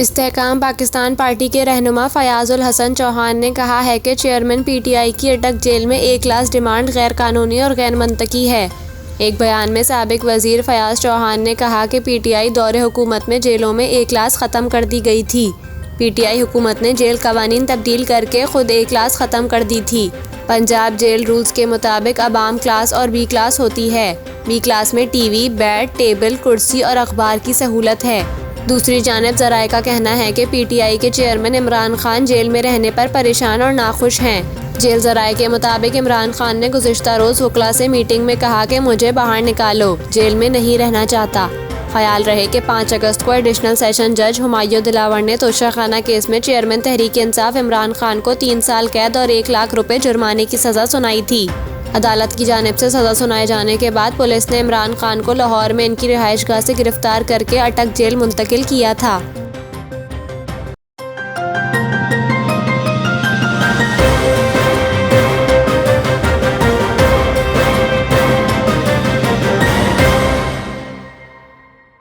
इस्तेहकाम Pakistan party के रहनुमा फयाज उल हसन चौहान ने कहा है कि चेयरमैन पीटीआई की अटक जेल में ए क्लास डिमांड गैर कानूनी और गैर मंतकी है। एक बयान में साबिक वजीर फयाज चौहान ने कहा कि पीटीआई दौरे हुकूमत में जेलों में ए क्लास ख़त्म कर दी गई थी। पीटीआई हुकूमत ने जेल कवानीन तब्दील करके खुद ए क्लास ख़त्म कर दी थी। पंजाब जेल रूल्स के मुताबिक अब आम क्लास और बी क्लास होती है। बी क्लास में टीवी, बेड, टेबल, कुर्सी और अखबार की सहूलत है। दूसरी जानिब ज़राए का कहना है कि पीटीआई के चेयरमैन इमरान खान जेल में रहने पर परेशान और नाखुश हैं। जेल ज़राए के मुताबिक इमरान खान ने गुज़िश्ता रोज़ वकला से मीटिंग में कहा कि मुझे बाहर निकालो, जेल में नहीं रहना चाहता। ख्याल रहे कि 5 अगस्त को एडिशनल सेशन जज हुमायूं दिलावर ने तोशाखाना केस में चेयरमैन तहरीक इंसाफ इमरान खान को 3 साल कैद और 1 लाख रुपए जुर्माने की सज़ा सुनाई थी। अदालत की जानिब से सज़ा सुनाए जाने के बाद पुलिस ने इमरान खान को लाहौर में इनकी रिहाइशगाह से गिरफ्तार करके अटक जेल मुंतकिल किया था।